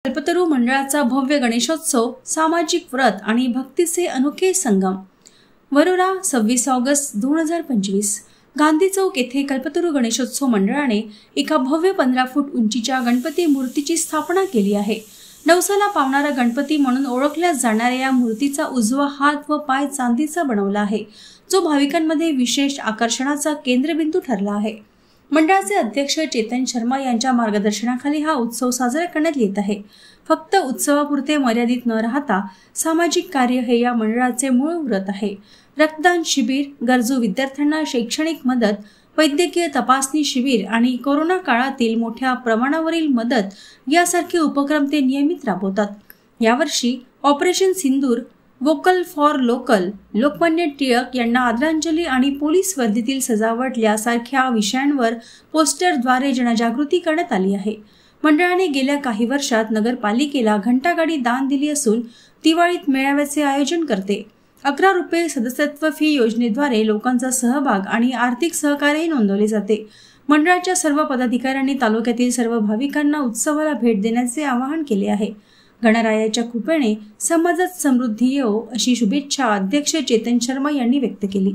कल्पतरू मंडळाचा भव्य गणेशोत्सव, सामाजिक व्रत आणि भक्तीचे अनोखे संगम। वरोरा 26 ऑगस्ट 2025। गांधी चौक येथे कल्पतरू गणेशोत्सव मंडळाने एका भव्य 15 फूट उंचीच्या गणपती मूर्तीची स्थापना केली आहे। नवसाला पावणारा गणपती म्हणून ओळखल्या जाणाऱ्या या मूर्तीचा उजवा हात व पाय चांदीचा बनवला आहे, जो भाविकांमध्ये विशेष आकर्षणाचा केंद्रबिंदू ठरला आहे। मंडळाचे अध्यक्ष चेतन शर्मा यांच्या मार्गदर्शनाखाली हा उत्सव साजरा करण्यात येत आहे। फक्त उत्सवापुरते मर्यादित न राहता सामाजिक कार्य हे या मंडळाचे मूळ व्रत आहे। रक्तदान शिबिर, गरजू विद्यार्थ्यांना शैक्षणिक मदत, वैद्यकीय तपासणी शिबिर आणि कोरोना काळातील मोठ्या प्रमाणावरील मदत यासारखे उपक्रम ते नियमित राबवतात। यावर्षी operation Sindur, vocal for local, Lokmanya Tilak यांना आदरांजली आणि पोलीस वर्दीतील सजावट यासारख्या विषयांवर पोस्टरद्वारे जनजागृती करण्यात आली आहे। मंडळाने गेल्या काही वर्षात नगरपालिकेला घंटागाडी दान दिली असून दिवाळीत मेळाव्याचे आयोजन करते। 11 रुपये सदस्यत्व फी योजनेद्वारे लोकांचा सहभाग आणि आर्थिक सहकार्यही नोंदवले जाते। मंडळाच्या सर्व पदाधिकाऱ्यांनी तालुक्यातील सर्व भाविकांना उत्सवाला भेट देण्याचे आवाहन केले आहे। गणरायाच्या कृपेने समाजात समृद्धी येवो अशी शुभेच्छा अध्यक्ष चेतन शर्मा यांनी व्यक्त केली।